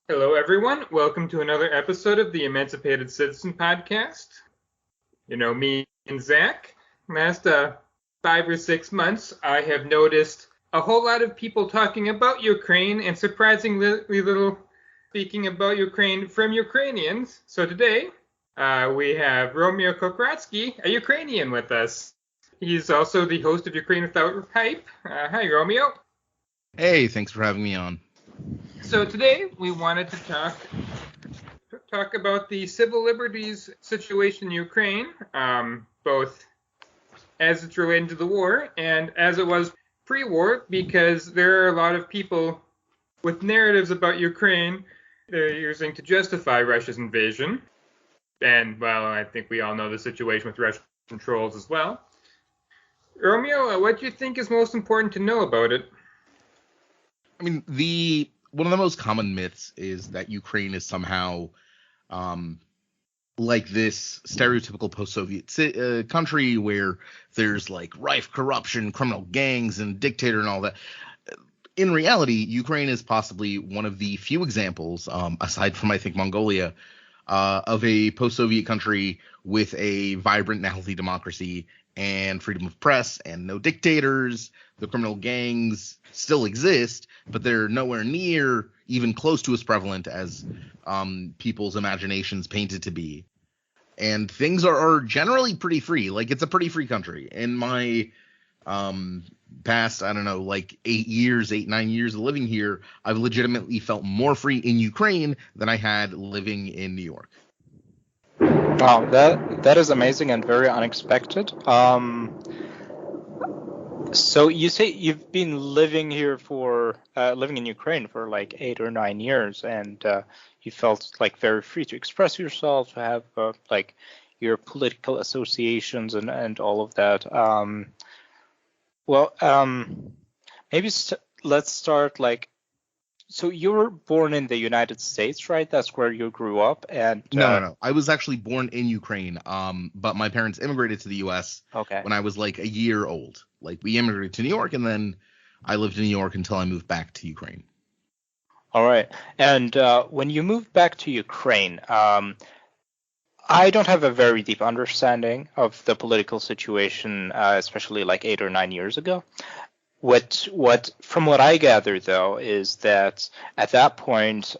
Hello, everyone. Welcome to another episode of the Emancipated Citizen Podcast. You know, me and Zach, last 5 or 6 months, I have noticed a whole lot of people talking about Ukraine and surprisingly little speaking about Ukraine from Ukrainians. So today, we have Romeo Kokriatzki, a Ukrainian, with us. He's also the host of Ukraine Without Hype. Hi, Romeo. Hey, thanks for having me on. So today we wanted to talk about the civil liberties situation in Ukraine, both as it's related to the war and as it was pre-war, because there are a lot of people with narratives about Ukraine they're using to justify Russia's invasion. And, well, I think we all know the situation with Russian trolls as well. Romeo, what do you think is most important to know about it? I mean, one of the most common myths is that Ukraine is somehow like this stereotypical post-Soviet country where there's like rife corruption, criminal gangs, and dictator and all that. In reality, Ukraine is possibly one of the few examples, aside from, I think, Mongolia, of a post-Soviet country with a vibrant and healthy democracy and freedom of press and no dictators. The criminal gangs still exist, but they're nowhere near even close to as prevalent as people's imaginations painted to be. And things are generally pretty free. Like, it's a pretty free country. In my past, I don't know, like 9 years of living here, I've legitimately felt more free in Ukraine than I had living in New York. Wow, that is amazing and very unexpected. So you say you've been living here living in Ukraine for like 8 or 9 years, and you felt like very free to express yourself, to have like your political associations and all of that. Maybe let's start like. So you were born in the United States, right? That's where you grew up, and No. I was actually born in Ukraine, but my parents immigrated to the U.S. when I was like a year old. Like, we immigrated to New York, and then I lived in New York until I moved back to Ukraine. All right. And when you moved back to Ukraine, I don't have a very deep understanding of the political situation, especially like 8 or 9 years ago. What from what I gather, though, is that at that point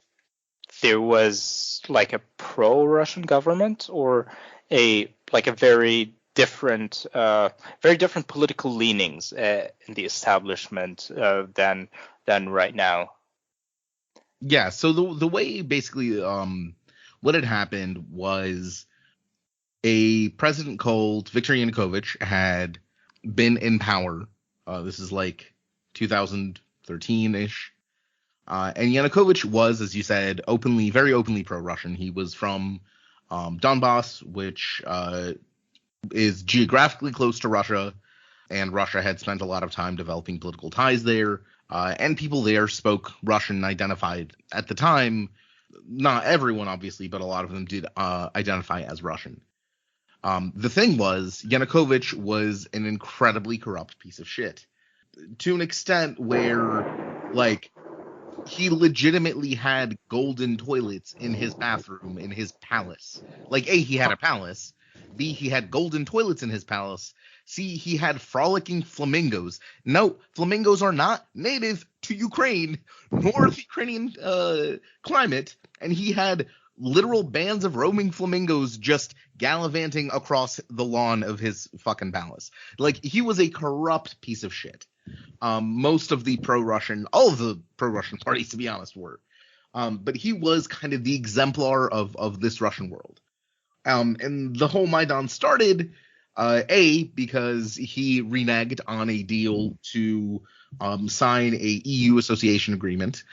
there was like a pro-Russian government or a very different political leanings in the establishment than right now. Yeah. So the way basically what had happened was a president called Viktor Yanukovych had been in power. This is like 2013-ish. And Yanukovych was, as you said, very openly pro-Russian. He was from Donbass, which is geographically close to Russia, and Russia had spent a lot of time developing political ties there. And people there spoke Russian, identified at the time. Not everyone, obviously, but a lot of them did identify as Russian. The thing was, Yanukovych was an incredibly corrupt piece of shit, to an extent where, like, he legitimately had golden toilets in his bathroom, in his palace. Like, A, he had a palace. B, he had golden toilets in his palace. C, he had frolicking flamingos. No, flamingos are not native to Ukraine, nor the Ukrainian climate. And he had literal bands of roaming flamingos just gallivanting across the lawn of his fucking palace. Like, he was a corrupt piece of shit. Most of the all of the pro-Russian parties, to be honest, were. But he was kind of the exemplar of this Russian world. And the whole Maidan started, because he reneged on a deal to sign a EU association agreement.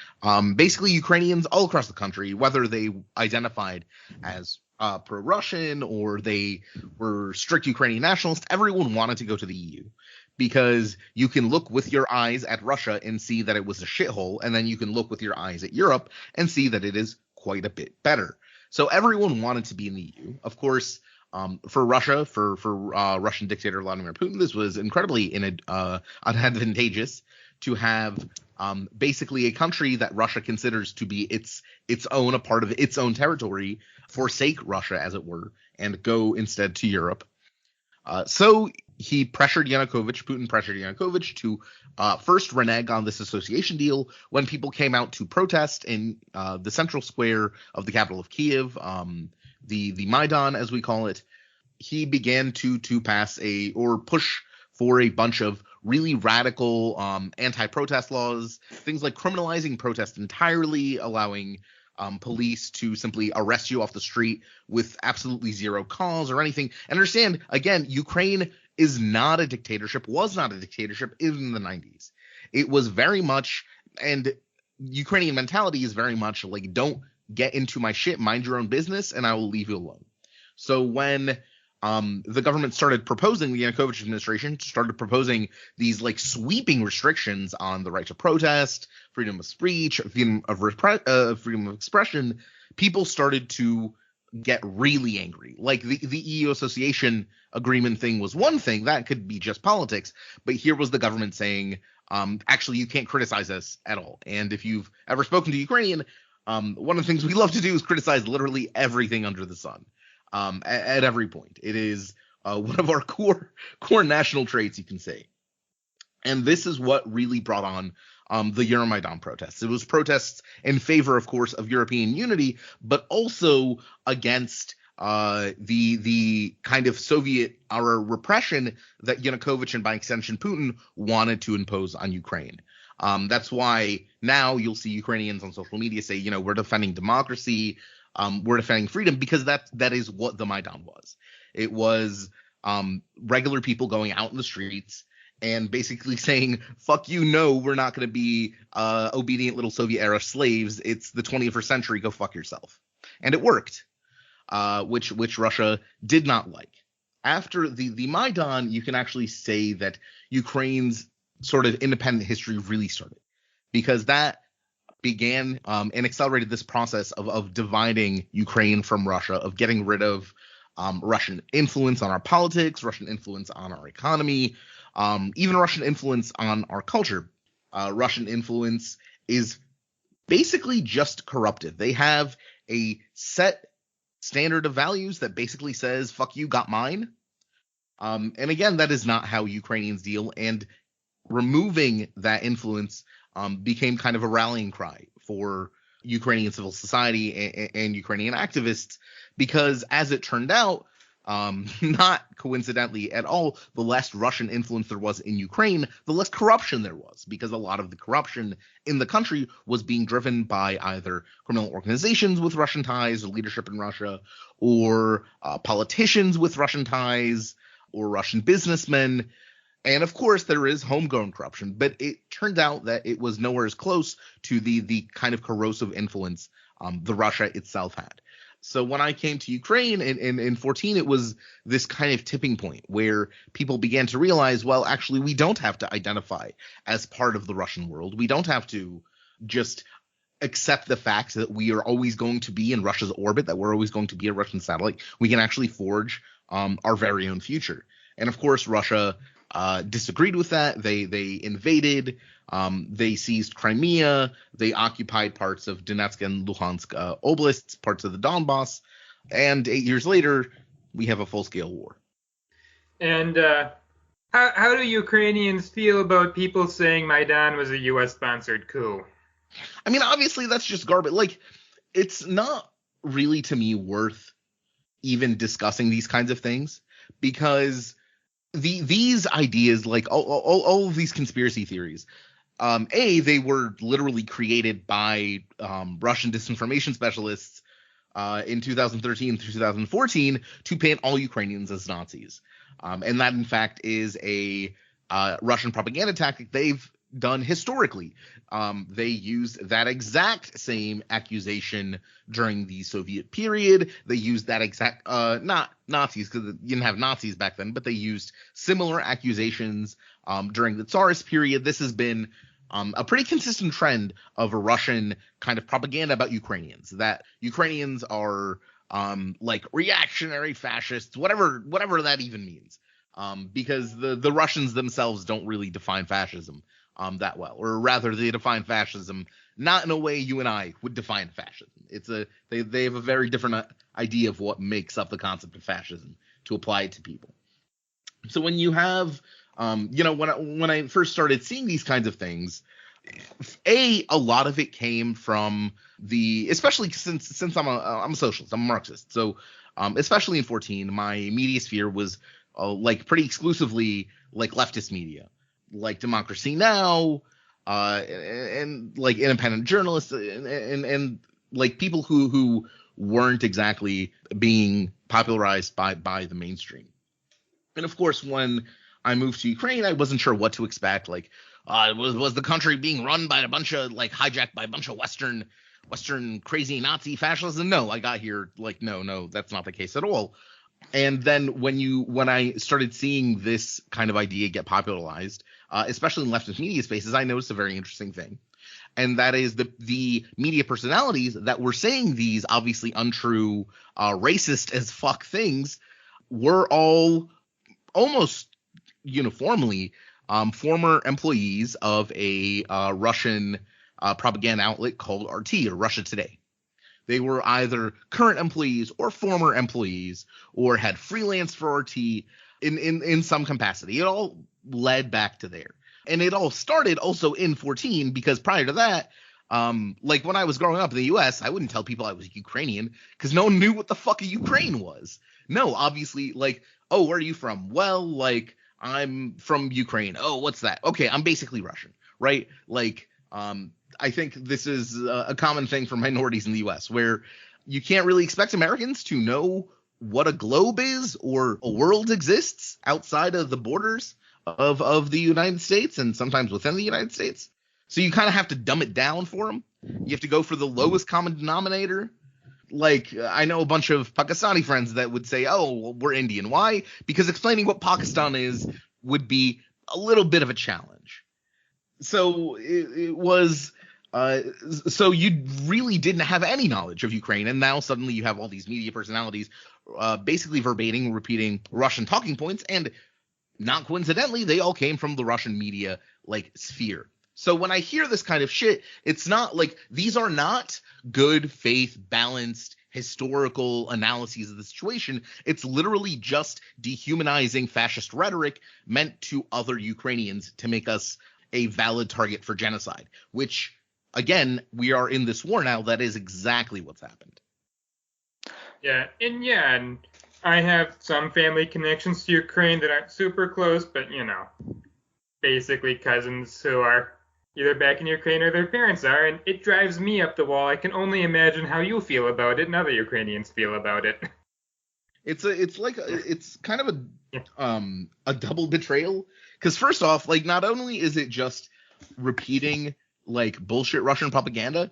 Basically, Ukrainians all across the country, whether they identified as pro-Russian or they were strict Ukrainian nationalists, everyone wanted to go to the EU. Because you can look with your eyes at Russia and see that it was a shithole, and then you can look with your eyes at Europe and see that it is quite a bit better. So everyone wanted to be in the EU. Of course, for Russia, for Russian dictator Vladimir Putin, this was incredibly unadvantageous to have basically a country that Russia considers to be its own, a part of its own territory, forsake Russia, as it were, and go instead to Europe. So he Putin pressured Yanukovych to first renege on this association deal when people came out to protest in the central square of the capital of Kiev, the Maidan, as we call it. He began to pass push for a bunch of really radical anti-protest laws, things like criminalizing protest entirely, allowing police to simply arrest you off the street with absolutely zero cause or anything. And understand, again, Ukraine is not a dictatorship, was not a dictatorship in the 90s. It was very much, and Ukrainian mentality is very much like, don't get into my shit, mind your own business, and I will leave you alone. So when the government started proposing, the Yanukovych administration started proposing these like sweeping restrictions on the right to protest, freedom of speech, freedom of expression, people started to get really angry. Like the EU association agreement thing was one thing that could be just politics, but here was the government saying, actually, you can't criticize us at all. And if you've ever spoken to Ukrainian, one of the things we love to do is criticize literally everything under the sun. At every point. It is one of our core national traits, you can say. And this is what really brought on the Euromaidan protests. It was protests in favor, of course, of European unity, but also against the kind of Soviet-era repression that Yanukovych and by extension Putin wanted to impose on Ukraine. That's why now you'll see Ukrainians on social media say, we're defending democracy, we're defending freedom, because that is what the Maidan was. It was regular people going out in the streets and basically saying, fuck you, no, we're not going to be obedient little Soviet-era slaves. It's the 21st century, go fuck yourself. And it worked, which Russia did not like. After the Maidan, you can actually say that Ukraine's sort of independent history really started, because that began and accelerated this process of dividing Ukraine from Russia, of getting rid of Russian influence on our politics, Russian influence on our economy, even Russian influence on our culture. Russian influence is basically just corruptive. They have a set standard of values that basically says, fuck you, got mine. And again, that is not how Ukrainians deal, and removing that influence became kind of a rallying cry for Ukrainian civil society and Ukrainian activists, because as it turned out, not coincidentally at all, the less Russian influence there was in Ukraine, the less corruption there was, because a lot of the corruption in the country was being driven by either criminal organizations with Russian ties or leadership in Russia, or politicians with Russian ties, or Russian businessmen. And of course, there is homegrown corruption, but it turned out that it was nowhere as close to the kind of corrosive influence the Russia itself had. So when I came to Ukraine in 14, it was this kind of tipping point where people began to realize, well, actually, we don't have to identify as part of the Russian world. We don't have to just accept the fact that we are always going to be in Russia's orbit, that we're always going to be a Russian satellite. We can actually forge our very own future. And of course, Russia disagreed with that. They invaded. They seized Crimea. They occupied parts of Donetsk and Luhansk oblasts, parts of the Donbass. And 8 years later, we have a full-scale war. And how do Ukrainians feel about people saying Maidan was a U.S.-sponsored coup? I mean, obviously, that's just garbage. Like, it's not really, to me, worth even discussing these kinds of things, because these ideas, like all of these conspiracy theories, they were literally created by Russian disinformation specialists in 2013 through 2014 to paint all Ukrainians as Nazis. And that, in fact, is a Russian propaganda tactic they've done historically. They used that exact same accusation during the Soviet period. They used that exact, not Nazis, because you didn't have Nazis back then, but they used similar accusations during the Tsarist period. This has been a pretty consistent trend of a Russian kind of propaganda about Ukrainians, that Ukrainians are like reactionary fascists, whatever that even means. Because the Russians themselves don't really define fascism. that well, or rather, they define fascism not in a way you and I would define fascism. They have a very different idea of what makes up the concept of fascism to apply it to people. So when you have, when I first started seeing these kinds of things, a lot of it came from especially since I'm a socialist, I'm a Marxist. So especially in 14, my media sphere was like pretty exclusively like leftist media, like Democracy Now, and like independent journalists and like people who weren't exactly being popularized by the mainstream. And of course, when I moved to Ukraine, I wasn't sure what to expect. Like, was the country being run by hijacked by a bunch of Western crazy Nazi fascists? And no, I got here like, no, that's not the case at all. And then when I started seeing this kind of idea get popularized, especially in leftist media spaces, I noticed a very interesting thing. And that is the media personalities that were saying these obviously untrue, racist as fuck things were all almost uniformly former employees of a Russian propaganda outlet called RT, or Russia Today. They were either current employees or former employees, or had freelanced for RT in some capacity. It all led back to there. And it all started also in 14, because prior to that, like when I was growing up in the US, I wouldn't tell people I was Ukrainian because no one knew what the fuck a Ukraine was. No, obviously, like, oh, where are you from? Well, like, I'm from Ukraine. Oh, what's that? Okay, I'm basically Russian, right? Like, I think this is a common thing for minorities in the US, where you can't really expect Americans to know what a globe is or a world exists outside of the borders of the United States, and sometimes within the United States. So you kind of have to dumb it down for them. You have to go for the lowest common denominator. Like, I know a bunch of Pakistani friends that would say, oh, well, we're Indian. Why? Because explaining what Pakistan is would be a little bit of a challenge. So it was so you really didn't have any knowledge of Ukraine, and now suddenly you have all these media personalities basically verbatim repeating Russian talking points, and not coincidentally, they all came from the Russian media like sphere. So when I hear this kind of shit, it's not like these are not good faith, balanced, historical analyses of the situation. It's literally just dehumanizing fascist rhetoric meant to other Ukrainians to make us a valid target for genocide, which, again, we are in this war now. That is exactly what's happened. Yeah, and I have some family connections to Ukraine that aren't super close, but, basically cousins who are either back in Ukraine or their parents are, and it drives me up the wall. I can only imagine how you feel about it and other Ukrainians feel about it. It's kind of a double betrayal, because first off, like, not only is it just repeating like bullshit Russian propaganda,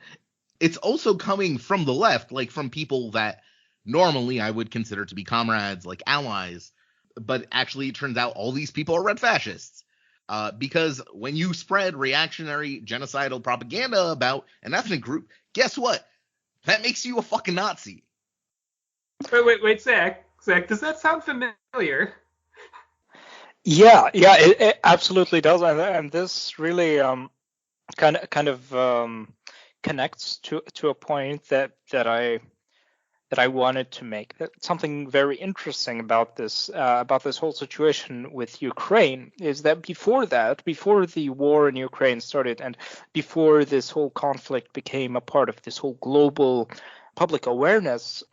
it's also coming from the left, like from people that normally I would consider to be comrades, like allies, but actually it turns out all these people are red fascists. Because when you spread reactionary genocidal propaganda about an ethnic group, guess what? That makes you a fucking Nazi. Wait, Zach, does that sound familiar? Yeah, it absolutely does, and this really kind of connects to a point that I wanted to make. Something very interesting about this whole situation with Ukraine is that before the war in Ukraine started, and before this whole conflict became a part of this whole global public awareness,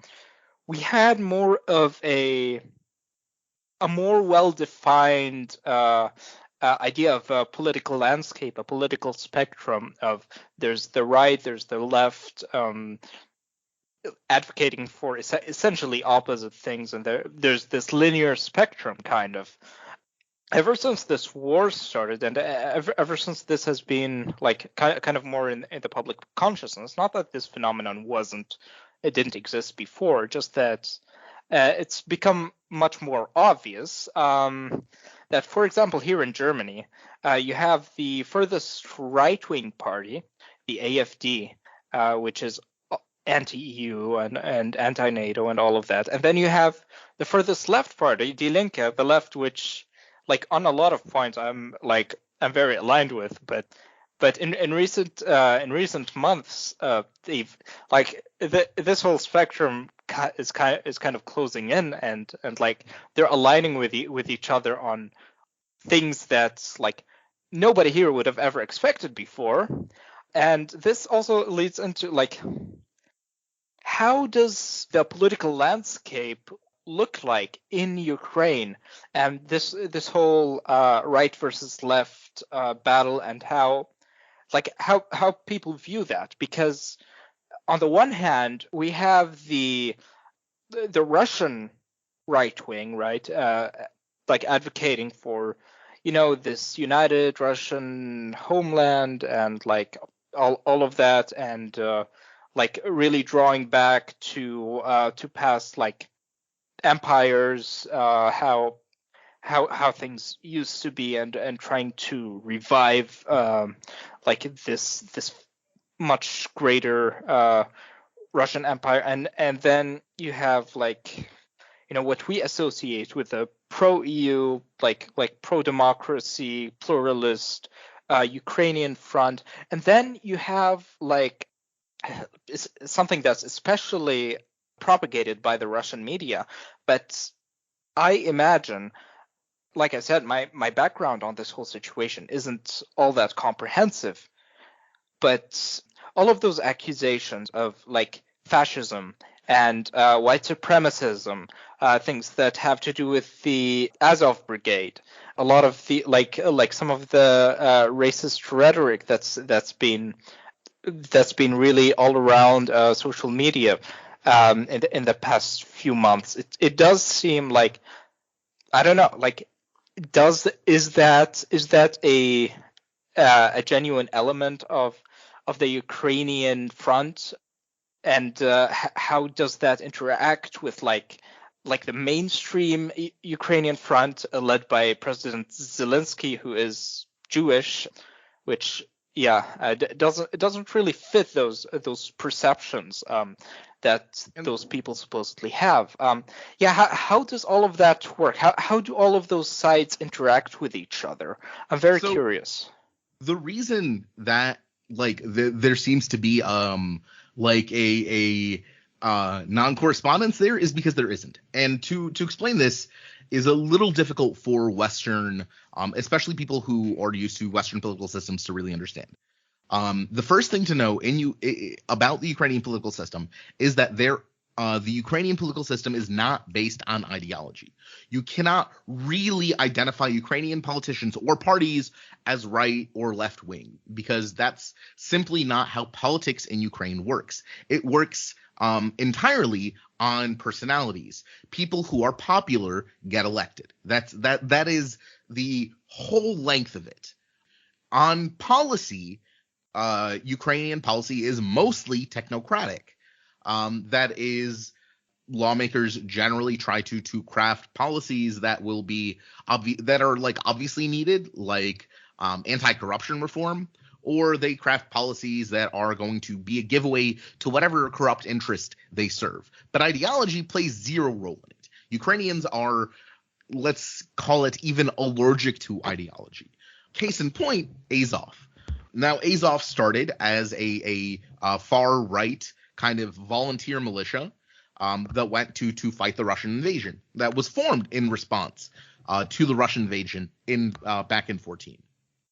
we had more of a more well-defined idea of a political landscape, a political spectrum of there's the right, there's the left, advocating for essentially opposite things, and there's this linear spectrum kind of. Ever since this war started, and ever since this has been like kind of more in the public consciousness, not that this phenomenon didn't exist before, just that it's become much more obvious that, for example, here in Germany, you have the furthest right-wing party, the AfD, which is anti-EU and anti-NATO and all of that. And then you have the furthest left party, Die Linke, the left, which, like, on a lot of points, I'm like I'm very aligned with, but in recent months, they've like this whole spectrum is kind of closing in, and like they're aligning with each other on things that like nobody here would have ever expected before. And this also leads into like, how does the political landscape look like in Ukraine, and this whole right versus left battle, and how people view that? Because on the one hand, we have the Russian right wing, right, like advocating for, this united Russian homeland, and like all of that, and like really drawing back to past like empires, how things used to be, and trying to revive like this much greater Russian Empire, and then you have like what we associate with a pro-EU, like pro-democracy, pluralist Ukrainian front, and then you have like something that's especially propagated by the Russian media. But I imagine, like I said, my background on this whole situation isn't all that comprehensive, but all of those accusations of like fascism and white supremacism, things that have to do with the Azov Brigade, a lot of the like some of the racist rhetoric that's been really all around social media in the past few months. It does seem like, I don't know, like is that a genuine element of the Ukrainian front, and how does that interact with like the mainstream Ukrainian front led by President Zelensky, who is Jewish, which doesn't really fit those perceptions that those people supposedly have. How does all of that work? How do all of those sides interact with each other? I'm very curious. The reason that like there seems to be like a non-correspondence there is because there isn't. And to explain this is a little difficult for Western, especially people who are used to Western political systems, to really understand. The first thing to know about the Ukrainian political system is that the Ukrainian political system is not based on ideology. You cannot really identify Ukrainian politicians or parties as right or left wing, because that's simply not how politics in Ukraine works. It works entirely on personalities. People who are popular get elected. That is the whole length of it. On policy, Ukrainian policy is mostly technocratic. That is, lawmakers generally try to craft policies that will be that are like obviously needed, like anti-corruption reform, or they craft policies that are going to be a giveaway to whatever corrupt interest they serve. But ideology plays zero role in it. Ukrainians are, let's call it, even allergic to ideology. Case in point, Azov. Now, Azov started as a far-right kind of volunteer militia that went to fight the Russian invasion. That was formed in response to the Russian invasion back in 2014.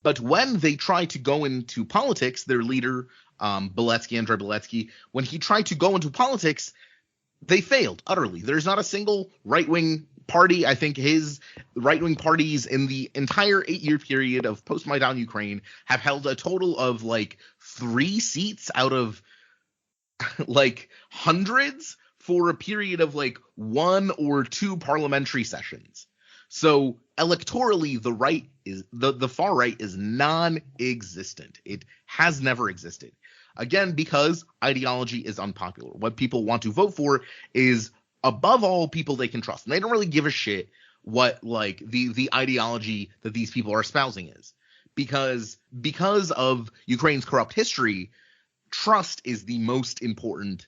But when they tried to go into politics, their leader, Andrei Beletsky, when he tried to go into politics, they failed utterly. There's not a single right-wing party. I think his right-wing parties in the entire 8-year period of post-Maidan Ukraine have held a total of like 3 seats out of like hundreds for a period of like 1 or 2 parliamentary sessions. So electorally, the far right is non-existent. It has never existed. Again, because ideology is unpopular. What people want to vote for is, above all, people they can trust. And they don't really give a shit what like the ideology that these people are espousing is. Because of Ukraine's corrupt history, trust is the most important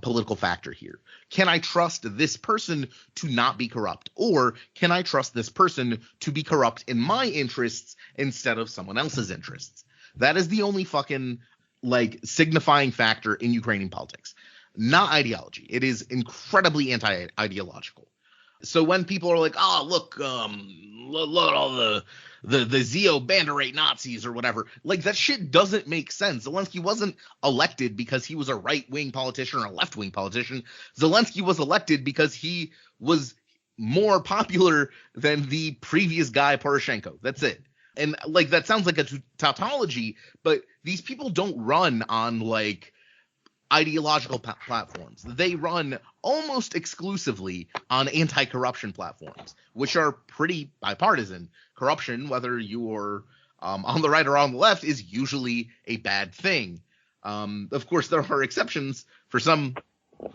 political factor here. Can I trust this person to not be corrupt? Or can I trust this person to be corrupt in my interests instead of someone else's interests? That is the only fucking signifying factor in Ukrainian politics, not ideology. It is incredibly anti-ideological. So when people are like, oh, look at all the Zeo Banderate Nazis or whatever, that shit doesn't make sense. Zelensky wasn't elected because he was a right-wing politician or a left-wing politician. Zelensky was elected because he was more popular than the previous guy, Poroshenko. That's it. And that sounds like a tautology, but these people don't run on ideological platforms. They run almost exclusively on anti-corruption platforms, which are pretty bipartisan. Corruption, whether you're on the right or on the left, is usually a bad thing. Of course, there are exceptions for some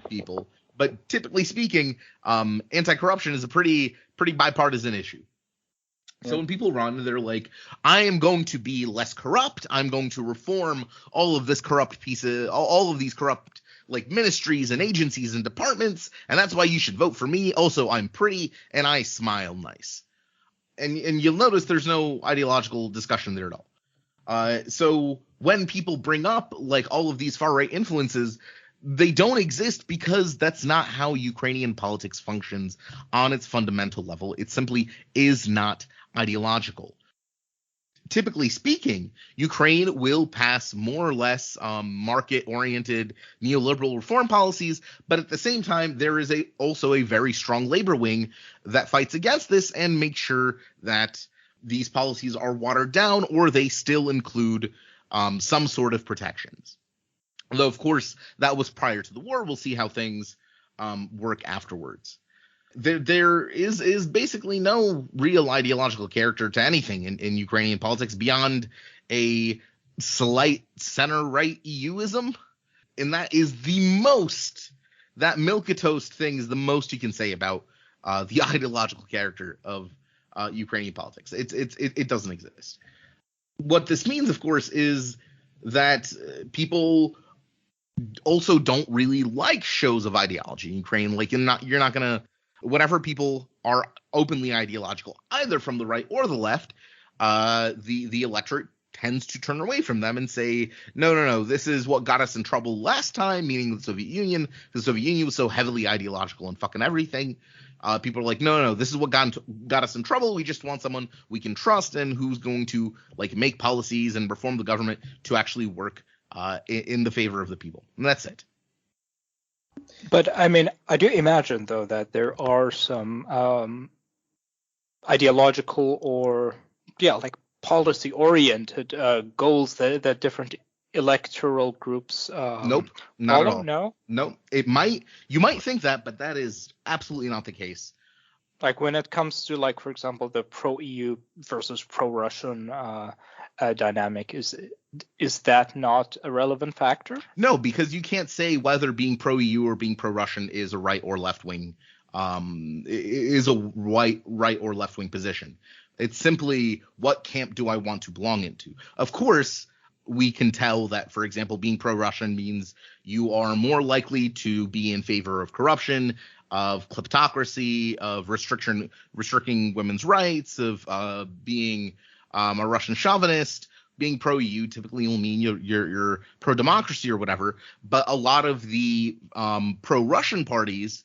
people, but typically speaking, anti-corruption is a pretty bipartisan issue. So when people run, they're like, I am going to be less corrupt. I'm going to reform all of this corrupt pieces, all of these corrupt ministries and agencies and departments. And that's why you should vote for me. Also, I'm pretty and I smile nice. And you'll notice there's no ideological discussion there at all. So when people bring up all of these far right influences, they don't exist because that's not how Ukrainian politics functions on its fundamental level. It simply is not ideological. Typically speaking, Ukraine will pass more or less market-oriented neoliberal reform policies, but at the same time, there is also a very strong labor wing that fights against this and makes sure that these policies are watered down or they still include some sort of protections. Although, of course, that was prior to the war. We'll see how things work afterwards. There is basically no real ideological character to anything in Ukrainian politics beyond a slight center-right EUism. And that is that milquetoast thing is the most you can say about the ideological character of Ukrainian politics. It doesn't exist. What this means, of course, is that people also don't really like shows of ideology in Ukraine. You're not gonna, whenever people are openly ideological, either from the right or the left, the electorate tends to turn away from them and say, no, this is what got us in trouble last time, meaning the Soviet Union. The Soviet Union was so heavily ideological and fucking everything. People are like, no, this is what got us in trouble. We just want someone we can trust and who's going to make policies and reform the government to actually work in the favor of the people. And that's it. But I mean, I do imagine, though, that there are some ideological or, policy-oriented goals that different electoral groups Nope, not follow? at all. No, you might think that, but that is absolutely not the case. When it comes to, for example, the pro-EU versus pro-Russian dynamic, is that not a relevant factor? No, because you can't say whether being pro-EU or being pro-Russian is a right or left-wing is a right or left-wing position. It's simply, what camp do I want to belong into? Of course, we can tell that, for example, being pro-Russian means you are more likely to be in favor of corruption, of kleptocracy, of restricting women's rights, of being a Russian chauvinist. Being pro-EU typically will mean you're pro-democracy or whatever. But a lot of the pro-Russian parties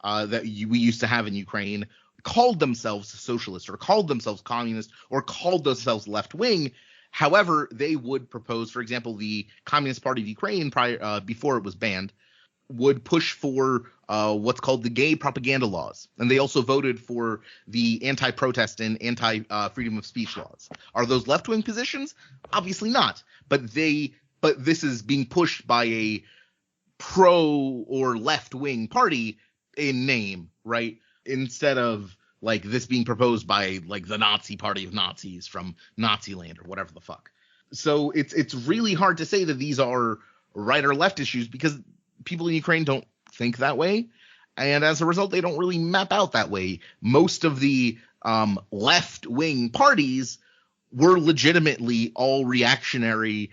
that we used to have in Ukraine called themselves socialist or called themselves communist or called themselves left-wing. However, they would propose, for example, the Communist Party of Ukraine before it was banned would push for what's called the gay propaganda laws. And they also voted for the anti-protest and anti-freedom of speech laws. Are those left-wing positions? Obviously not. But this is being pushed by a pro or left-wing party in name, right? Instead of this being proposed by the Nazi party of Nazis from Nazi land or whatever the fuck. So it's really hard to say that these are right or left issues because people in Ukraine don't think that way. And as a result, they don't really map out that way. Most of the left-wing parties we're legitimately all reactionary,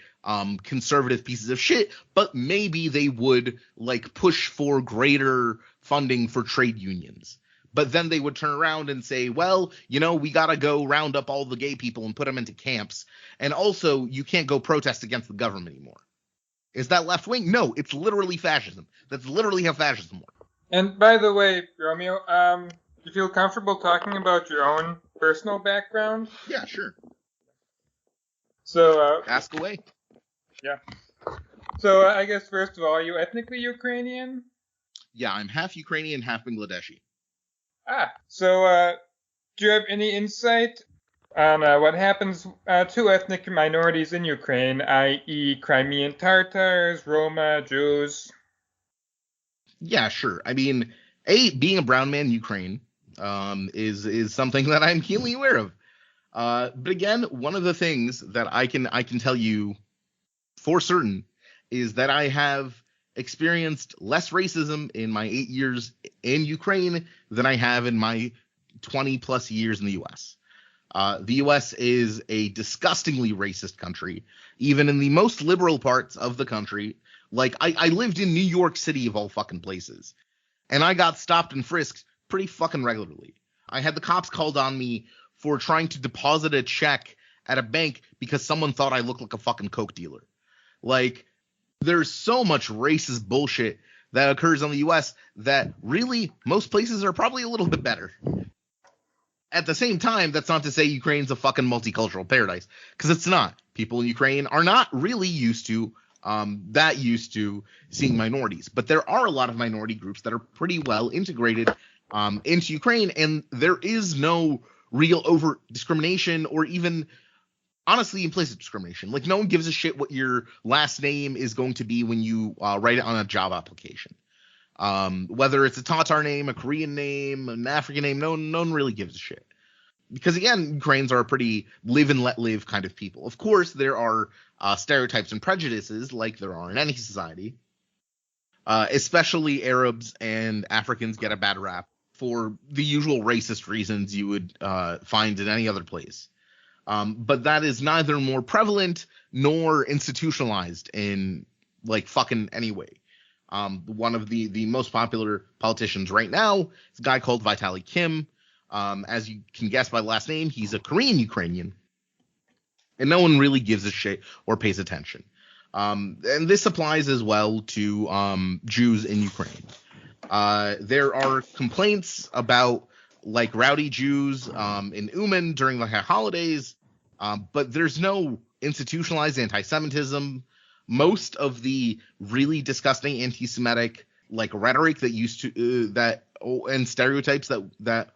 conservative pieces of shit, but maybe they would like push for greater funding for trade unions. But then they would turn around and say, well, we got to go round up all the gay people and put them into camps. And also, you can't go protest against the government anymore. Is that left wing? No, it's literally fascism. That's literally how fascism works. And by the way, Romeo, you feel comfortable talking about your own personal background? Yeah, sure. So, ask away. Yeah. So, I guess, first of all, are you ethnically Ukrainian? Yeah, I'm half Ukrainian, half Bangladeshi. So, do you have any insight on what happens to ethnic minorities in Ukraine, i.e. Crimean Tatars, Roma, Jews? Yeah, sure. I mean, being a brown man in Ukraine is something that I'm keenly aware of. But again, one of the things that I can tell you for certain is that I have experienced less racism in my 8 years in Ukraine than I have in my 20 plus years in the US. The US is a disgustingly racist country, even in the most liberal parts of the country. Like, I lived in New York City of all fucking places, and I got stopped and frisked pretty fucking regularly. I had the cops called on me for trying to deposit a check at a bank because someone thought I looked like a fucking coke dealer. Like, there's so much racist bullshit that occurs in the US that really most places are probably a little bit better. At the same time, that's not to say Ukraine's a fucking multicultural paradise, because it's not. People in Ukraine are not really used to seeing minorities, but there are a lot of minority groups that are pretty well integrated into Ukraine, and there is no real overt discrimination or even honestly implicit discrimination. Like, no one gives a shit what your last name is going to be when you write it on a job application. Whether it's a Tatar name, a Korean name, an African name, no one really gives a shit. Because again, Ukrainians are a pretty live and let live kind of people. Of course, there are stereotypes and prejudices like there are in any society. Especially Arabs and Africans get a bad rap for the usual racist reasons you would find in any other place. But that is neither more prevalent nor institutionalized in like fucking any way. One of the most popular politicians right now is a guy called Vitaly Kim. As you can guess by the last name, he's a Korean Ukrainian. And no one really gives a shit or pays attention. And this applies as well to Jews in Ukraine. There are complaints about like rowdy Jews in Uman during the holidays, but there's no institutionalized anti-Semitism. Most of the really disgusting anti-Semitic like rhetoric that used to and stereotypes that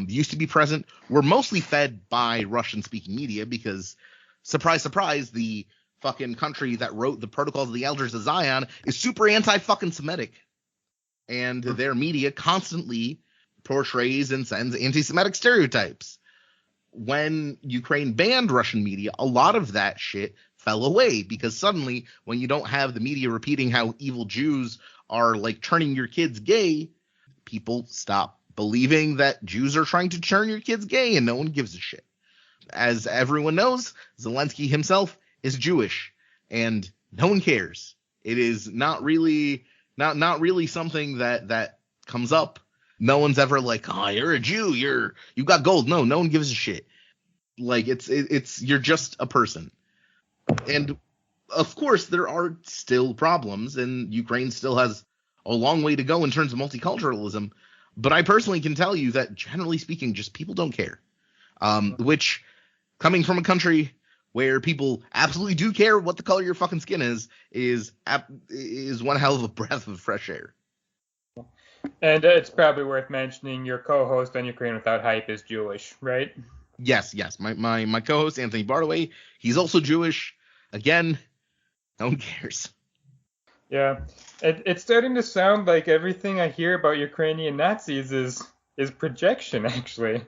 used to be present were mostly fed by Russian-speaking media because, surprise, surprise, the fucking country that wrote the Protocols of the Elders of Zion is super anti-fucking Semitic. And their media constantly portrays and sends anti-Semitic stereotypes. When Ukraine banned Russian media, a lot of that shit fell away because suddenly when you don't have the media repeating how evil Jews are like turning your kids gay, people stop believing that Jews are trying to turn your kids gay and no one gives a shit. As everyone knows, Zelensky himself is Jewish and no one cares. It is not really something that comes up. No one's ever like, oh, you're a Jew, you got gold. No one gives a shit. Like it's you're just a person. And of course there are still problems and Ukraine still has a long way to go in terms of multiculturalism. But I personally can tell you that generally speaking, just people don't care. Which coming from a country where people absolutely do care what the color of your fucking skin is one hell of a breath of fresh air. And it's probably worth mentioning your co-host on Ukraine Without Hype is Jewish, right? Yes. My co-host, Anthony Bardaway, he's also Jewish. Again, no one cares. Yeah. It's starting to sound like everything I hear about Ukrainian Nazis is projection, actually.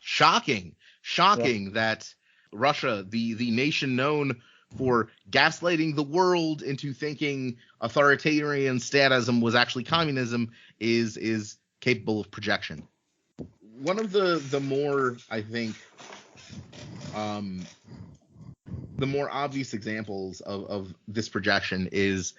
Shocking that Russia, the nation known for gaslighting the world into thinking authoritarian statism was actually communism, is capable of projection. One of the more, I think, the more obvious examples of this projection is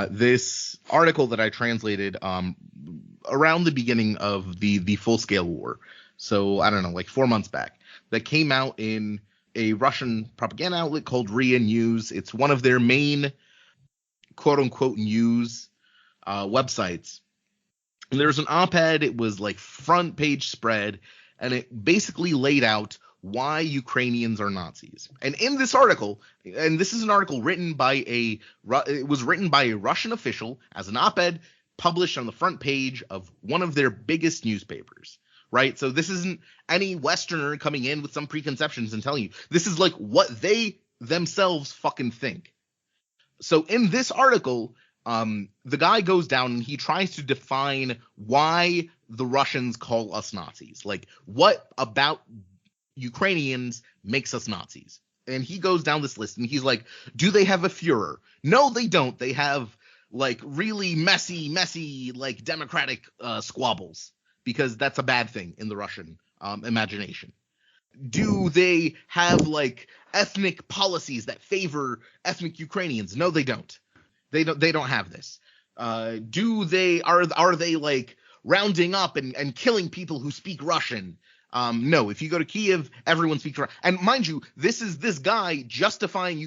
this article that I translated around the beginning of the full-scale war. So, I don't know, like 4 months back, that came out in a Russian propaganda outlet called RIA News. It's one of their main quote-unquote news websites. And there's an op-ed. It was like front page spread, and it basically laid out why Ukrainians are Nazis. And in this article, and this is an article written by it was written by a Russian official as an op-ed published on the front page of one of their biggest newspapers, right? So this isn't any Westerner coming in with some preconceptions and telling you. This is like what they themselves fucking think. So in this article, the guy goes down and he tries to define why the Russians call us Nazis. Like, what about Ukrainians makes us Nazis? And he goes down this list and he's like, do they have a Führer? No, they don't. They have like really messy, like democratic squabbles, because that's a bad thing in the Russian imagination. Do they have like ethnic policies that favor ethnic Ukrainians? No, they don't. They don't have this. Are they like rounding up and killing people who speak Russian? No, if you go to Kiev, everyone speaks Russian. And mind you, this is this guy justifying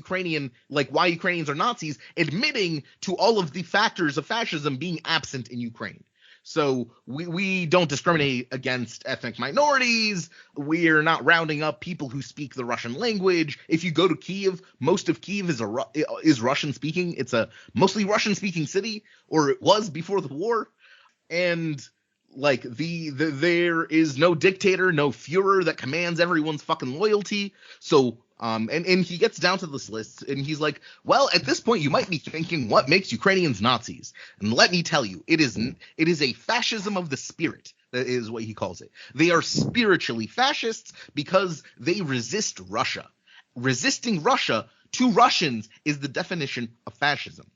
why Ukrainians are Nazis, admitting to all of the factors of fascism being absent in Ukraine. So we don't discriminate against ethnic minorities. We're not rounding up people who speak the Russian language. If you go to Kiev, most of Kiev is Russian speaking. It's a mostly Russian speaking city, or it was before the war. And like there is no dictator, no Führer that commands everyone's fucking loyalty. So and he gets down to this list and he's like, well, at this point you might be thinking, what makes Ukrainians Nazis? And let me tell you, it is a fascism of the spirit. That is what he calls it. They are spiritually fascists because they resist Russia. Resisting Russia to Russians is the definition of fascism.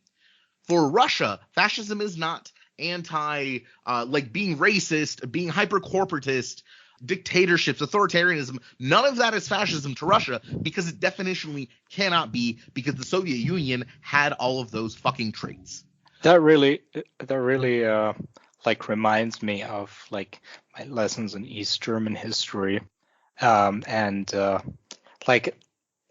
For Russia, fascism is not like being racist, being hyper-corporatist, dictatorships, authoritarianism. None of that is fascism to Russia, because it definitionally cannot be, because the Soviet Union had all of those fucking traits. That really like reminds me of like my lessons in East German history,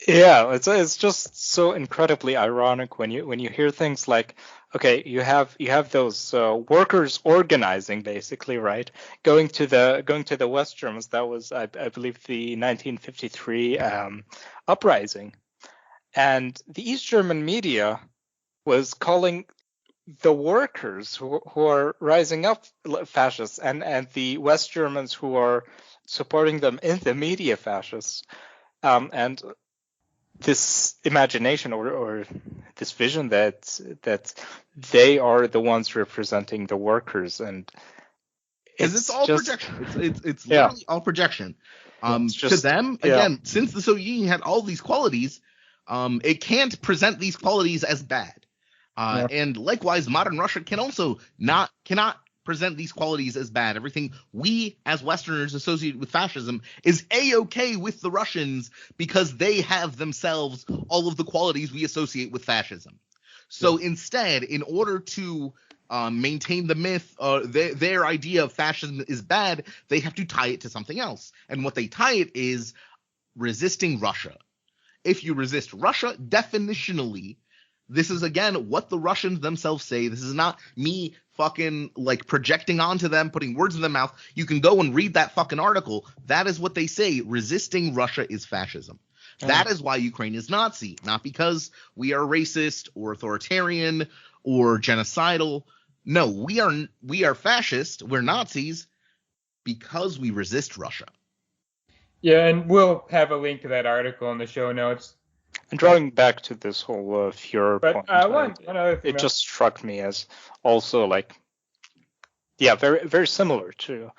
it's just so incredibly ironic when you hear things like, okay, you have those workers organizing, basically, right? Going to the West Germans. That was, I believe, the 1953 uprising, and the East German media was calling the workers who are rising up fascists, and the West Germans who are supporting them in the media fascists, and this imagination or this vision that they are the ones representing the workers, and it's all projection. It's literally all projection. To them, again, since the Soviet Union had all these qualities, it can't present these qualities as bad. And likewise, modern Russia cannot present these qualities as bad. Everything we as Westerners associate with fascism is A-okay with the Russians, because they have themselves all of the qualities we associate with fascism. So instead, in order to maintain the myth, their idea of fascism is bad, they have to tie it to something else. And what they tie it is resisting Russia. If you resist Russia, definitionally, this is, again, what the Russians themselves say. This is not me fucking like projecting onto them, putting words in their mouth. You can go and read that fucking article. That is what they say. Resisting Russia is fascism. That is why Ukraine is Nazi, not because we are racist or authoritarian or genocidal. No, we are fascist. We're Nazis because we resist Russia. Yeah, and we'll have a link to that article in the show notes. And drawing back to this whole Führer point, one other thing, it just struck me as also like, very very similar to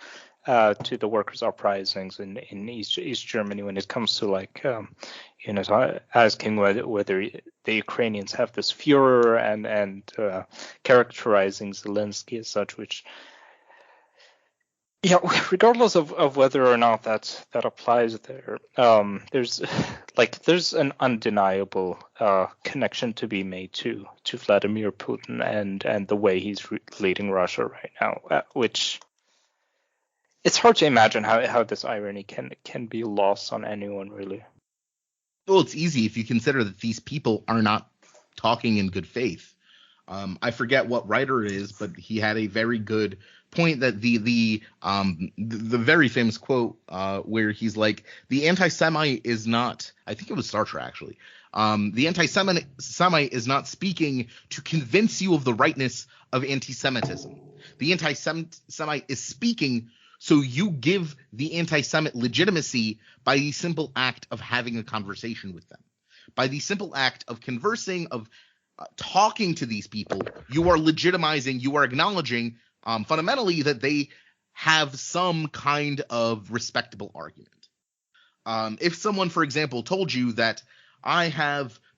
the workers' uprisings in East Germany when it comes to like asking whether the Ukrainians have this Führer and characterizing Zelensky as such, which Yeah, regardless of whether or not that applies there, there's an undeniable connection to be made to Vladimir Putin and the way he's leading Russia right now, which it's hard to imagine how this irony can be lost on anyone, really. Well, it's easy if you consider that these people are not talking in good faith. I forget what writer it is, but he had a very good point that the very famous quote where he's like, the anti-Semite is not, I think it was Sartre actually, the anti-Semite is not speaking to convince you of the rightness of anti-Semitism. The anti-Semite is speaking so you give the anti-Semite legitimacy by the simple act of having a conversation with them. By the simple act of conversing, of talking to these people, you are legitimizing, you are acknowledging fundamentally that they have some kind of respectable argument. If someone, for example, told you that my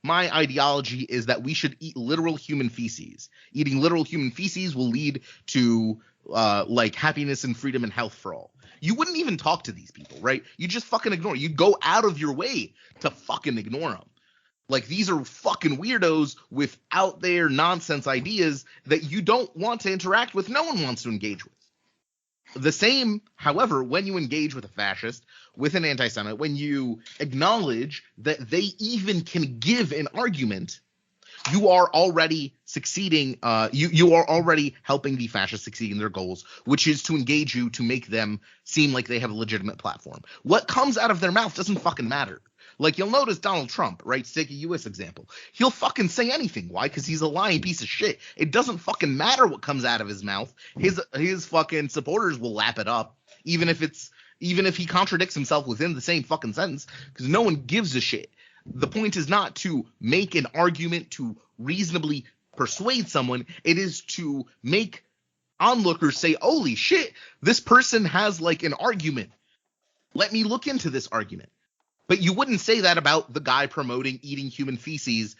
ideology is that we should eat literal human feces. Eating literal human feces will lead to like happiness and freedom and health for all. You wouldn't even talk to these people, right? You just fucking ignore. You'd go out of your way to fucking ignore them. Like, these are fucking weirdos with out there nonsense ideas that you don't want to interact with. No one wants to engage with. The same, however, when you engage with a fascist, with an anti-Semite, when you acknowledge that they even can give an argument, you are already succeeding. You are already helping the fascists succeed in their goals, which is to engage you, to make them seem like they have a legitimate platform. What comes out of their mouth doesn't fucking matter. Like, you'll notice Donald Trump, right? To take a U.S. example, he'll fucking say anything. Why? Because he's a lying piece of shit. It doesn't fucking matter what comes out of his mouth. His fucking supporters will lap it up, even if he contradicts himself within the same fucking sentence, because no one gives a shit. The point is not to make an argument to reasonably persuade someone. It is to make onlookers say, holy shit, this person has like an argument. Let me look into this argument. But you wouldn't say that about the guy promoting eating human feces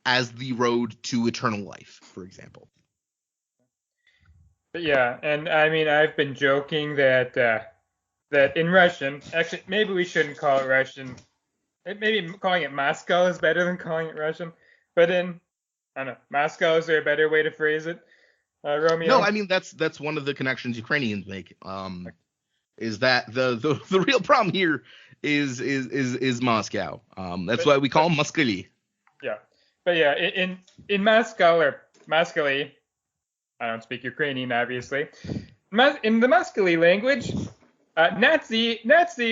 as the road to eternal life, for example. Yeah, and I mean, I've been joking that in Russian, actually, maybe we shouldn't call it Russian. Maybe calling it Moscow is better than calling it Russian. But I don't know, Moscow, is there a better way to phrase it, Romeo? No, I mean, that's one of the connections Ukrainians make. Is that the real problem here is Moscow. That's why we call them Moskali. Yeah, but yeah, in Moscow or Moskali, I don't speak Ukrainian, obviously. In the Moskali language, Nazi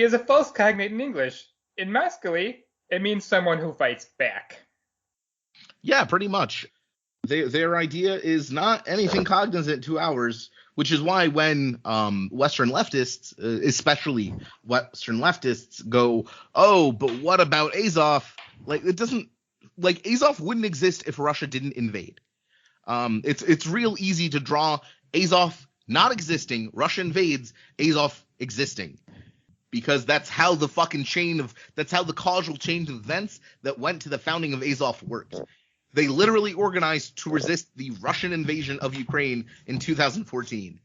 is a false cognate in English. In Moskali, it means someone who fights back. Yeah, pretty much. Their idea is not anything cognizant to ours, which is why when Western leftists, especially Western leftists, go, oh, but what about Azov? Like, it doesn't, like, Azov wouldn't exist if Russia didn't invade. It's real easy to draw Azov not existing, Russia invades, Azov existing. Because that's how the causal chain of events that went to the founding of Azov worked. They literally organized to resist the Russian invasion of Ukraine in 2014.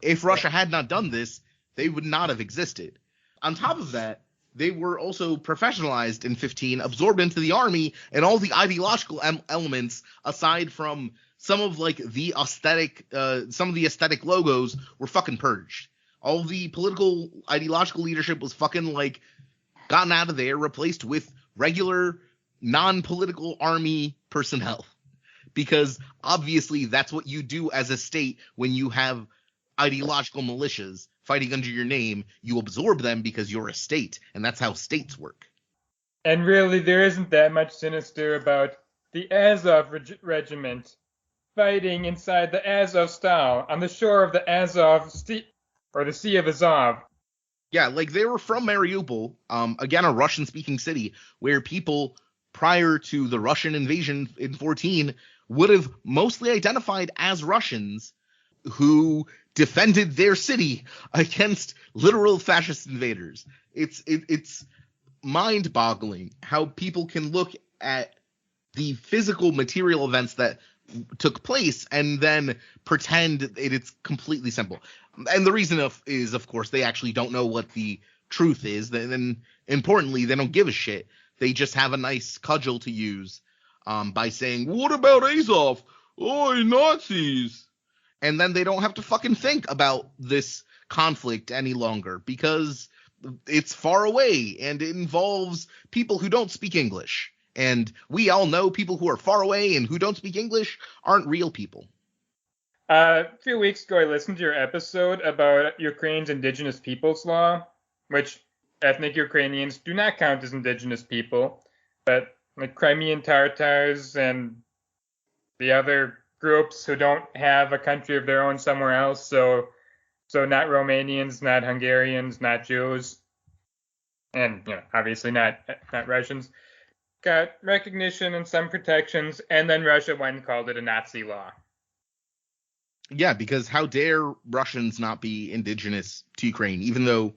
If Russia had not done this, they would not have existed. On top of that, they were also professionalized in 15, absorbed into the army, and all the ideological elements, aside from some of the aesthetic logos, were fucking purged. All the political ideological leadership was fucking gotten out of there, replaced with regular non-political army personnel, because obviously that's what you do as a state when you have ideological militias fighting under your name. You absorb them because you're a state, and that's how states work. And really, there isn't that much sinister about the Azov regiment fighting inside the Azovstal on the shore of the Azov or the Sea of Azov. Yeah, they were from Mariupol, again, a Russian-speaking city where people prior to the Russian invasion in 14 would have mostly identified as Russians who defended their city against literal fascist invaders. It's mind-boggling how people can look at the physical material events that took place and then pretend it's completely simple. And the reason is, of course, they actually don't know what the truth is. Then, importantly, they don't give a shit. They just have a nice cudgel to use by saying, "What about Azov? Oh, Nazis!" And then they don't have to fucking think about this conflict any longer because it's far away and it involves people who don't speak English. And we all know people who are far away and who don't speak English aren't real people. A few weeks ago, I listened to your episode about Ukraine's indigenous peoples law, which ethnic Ukrainians do not count as indigenous people, but like Crimean Tatars and the other groups who don't have a country of their own somewhere else, so not Romanians, not Hungarians, not Jews, and obviously not Russians, got recognition and some protections, and then Russia went and called it a Nazi law. Yeah, because how dare Russians not be indigenous to Ukraine, even though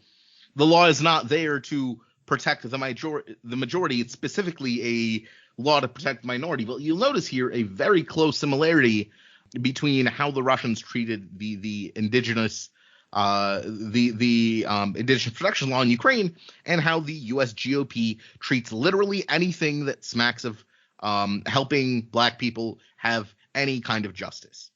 the law is not there to protect the majority. It's specifically a law to protect the minority. Well, you'll notice here a very close similarity between how the Russians treated the indigenous indigenous protection law in Ukraine and how the U.S. GOP treats literally anything that smacks of helping black people have any kind of justice.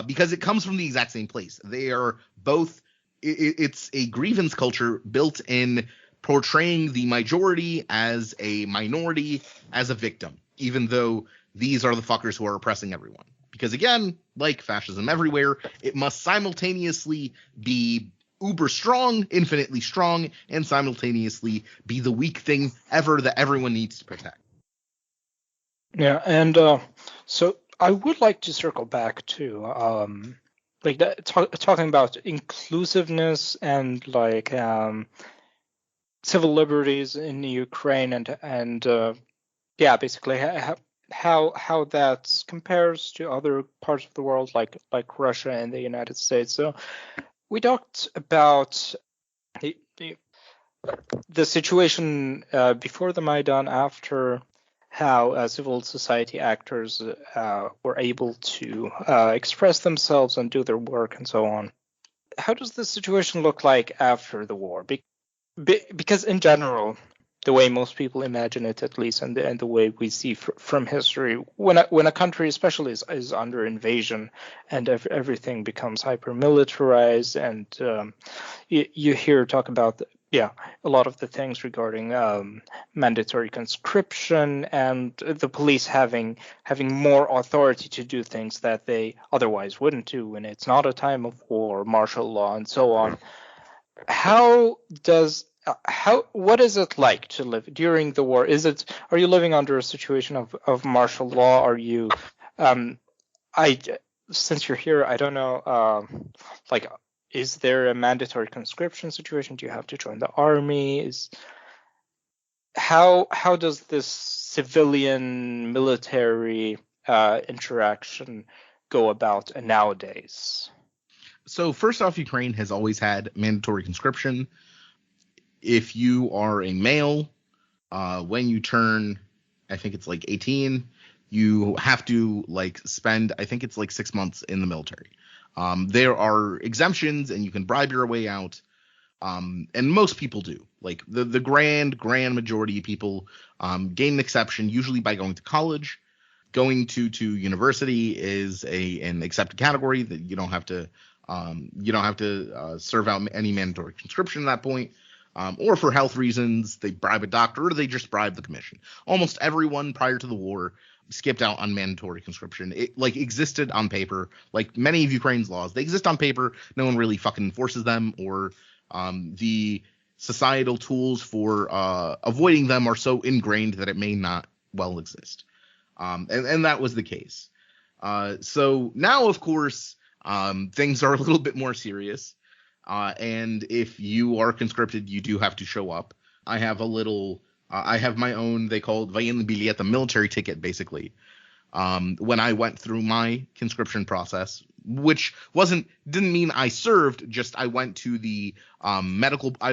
Because it comes from the exact same place. They are both it's a grievance culture built in portraying the majority as a minority, as a victim, even though these are the fuckers who are oppressing everyone. Because again, like fascism everywhere, it must simultaneously be uber strong, infinitely strong, and simultaneously be the weak thing ever that everyone needs to protect. Yeah, and so I would like to circle back to talking about inclusiveness and civil liberties in Ukraine and basically how that compares to other parts of the world like Russia and the United States. So we talked about the situation before the Maidan, after, how civil society actors were able to express themselves and do their work and so on. How does the situation look like after the war? Because in general, the way most people imagine it, at least, and the way we see from history, when a country especially is under invasion and everything becomes hyper militarized, and you hear talk about a lot of the things regarding mandatory conscription and the police having more authority to do things that they otherwise wouldn't do when it's not a time of war, martial law, and so on. What is it like to live during the war? Are you living under a situation of martial law? Are you since you're here, I don't know, is there a mandatory conscription situation? Do you have to join the army? How does this civilian military interaction go about nowadays? So first off, Ukraine has always had mandatory conscription. If you are a male, when you turn, I think it's 18, you have to spend, I think it's 6 months in the military. There are exemptions and you can bribe your way out. And most people do. The grand majority of people gain an exception, usually by going to college. Going to university is an accepted category that you don't have to serve out any mandatory conscription at that point. Or for health reasons, they bribe a doctor or they just bribe the commission. Almost everyone prior to the war skipped out on mandatory conscription. It existed on paper, like many of Ukraine's laws. They exist on paper. No one really fucking enforces them, or the societal tools for avoiding them are so ingrained that it may not well exist. And that was the case. So now, of course, things are a little bit more serious. And if you are conscripted, you do have to show up. I have I have my own, they call it voyenny bilet, the military ticket, basically. When I went through my conscription process, which didn't mean I served, just I went to the I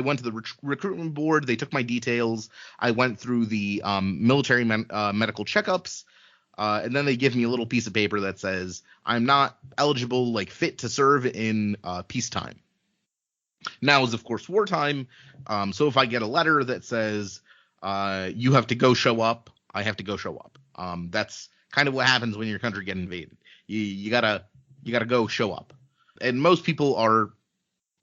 went to the recruitment board. They took my details. I went through the military medical checkups. And then they give me a little piece of paper that says I'm not eligible, like fit to serve in peacetime. Now is, of course, wartime. So if I get a letter that says you have to go show up, I have to go show up. That's kind of what happens when your country gets invaded. You gotta go show up. And most people are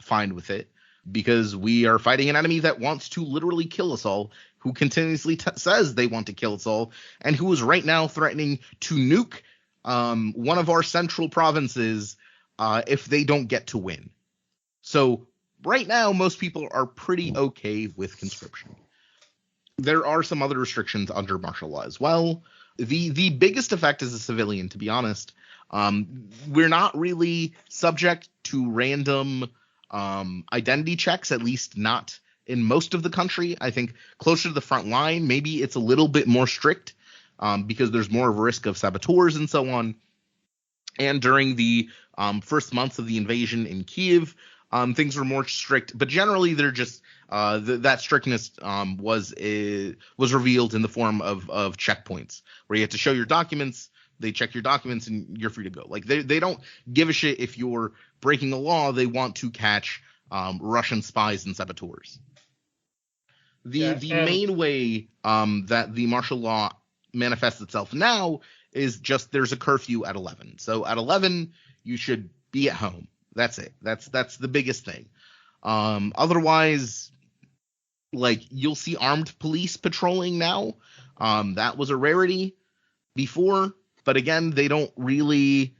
fine with it because we are fighting an enemy that wants to literally kill us all, who continuously says they want to kill us all, and who is right now threatening to nuke one of our central provinces if they don't get to win. So right now, most people are pretty okay with conscription. There are some other restrictions under martial law as well. The biggest effect as a civilian, to be honest, we're not really subject to random identity checks, at least not in most of the country. I think closer to the front line, maybe it's a little bit more strict because there's more of a risk of saboteurs and so on. And during the first months of the invasion in Kyiv, things were more strict, but generally they're just that strictness was revealed in the form of checkpoints where you have to show your documents. They check your documents and you're free to go. Like they don't give a shit if you're breaking the law. They want to catch Russian spies and saboteurs. The main way that the martial law manifests itself now is just there's a curfew at 11. So at 11 you should be at home. That's it. That's the biggest thing. Otherwise, like you'll see armed police patrolling now. That was a rarity before, but again, they don't really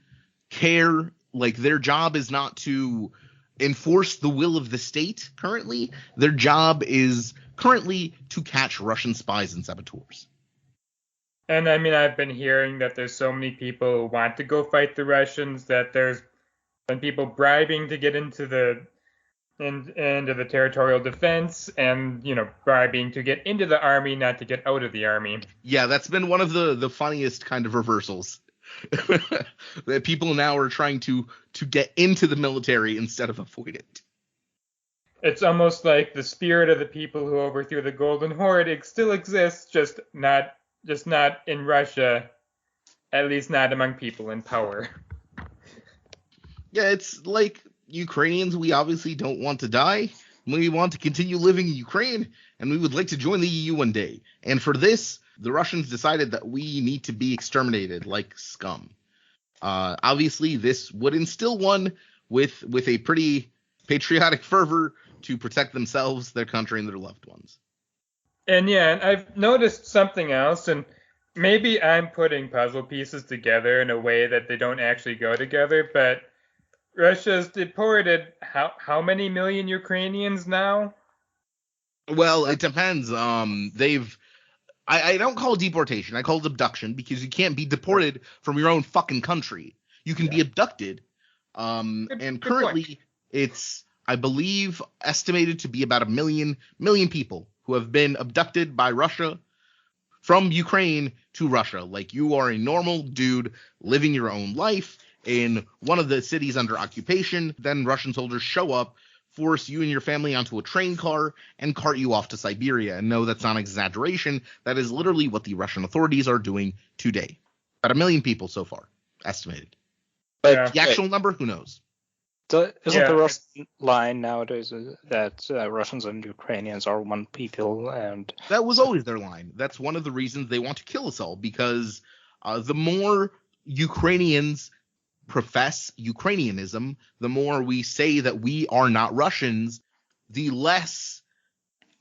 care. Like their job is not to enforce the will of the state currently. Their job is currently to catch Russian spies and saboteurs. And I mean, I've been hearing that there's so many people who want to go fight the Russians that there's been people bribing to get into the territorial defense and, bribing to get into the army, not to get out of the army. Yeah, that's been one of the funniest kind of reversals. That people now are trying to get into the military instead of avoid it. It's almost like the spirit of the people who overthrew the Golden Horde. It still exists, just not in Russia, at least not among people in power. Yeah, it's like Ukrainians, we obviously don't want to die. We want to continue living in Ukraine, and we would like to join the EU one day. And for this, the Russians decided that we need to be exterminated like scum. Obviously, this would instill one with a pretty patriotic fervor to protect themselves, their country, and their loved ones. And yeah, and I've noticed something else, and maybe I'm putting puzzle pieces together in a way that they don't actually go together, but Russia's deported how many million Ukrainians now? Well, it depends. I don't call it deportation. I call it abduction because you can't be deported from your own fucking country. You can be abducted. And currently it's, I believe, estimated to be about a million people who have been abducted by Russia from Ukraine to Russia. Like you are a normal dude living your own life in one of the cities under occupation. Then Russian soldiers show up, force you and your family onto a train car, and cart you off to Siberia. And no, that's not an exaggeration. That is literally what the Russian authorities are doing today. About 1 million people so far, estimated. But the actual number, who knows? So isn't the Russian line nowadays that Russians and Ukrainians are one people? And that was always their line. That's one of the reasons they want to kill us all, because the more Ukrainians profess Ukrainianism, the more we say that we are not Russians, the less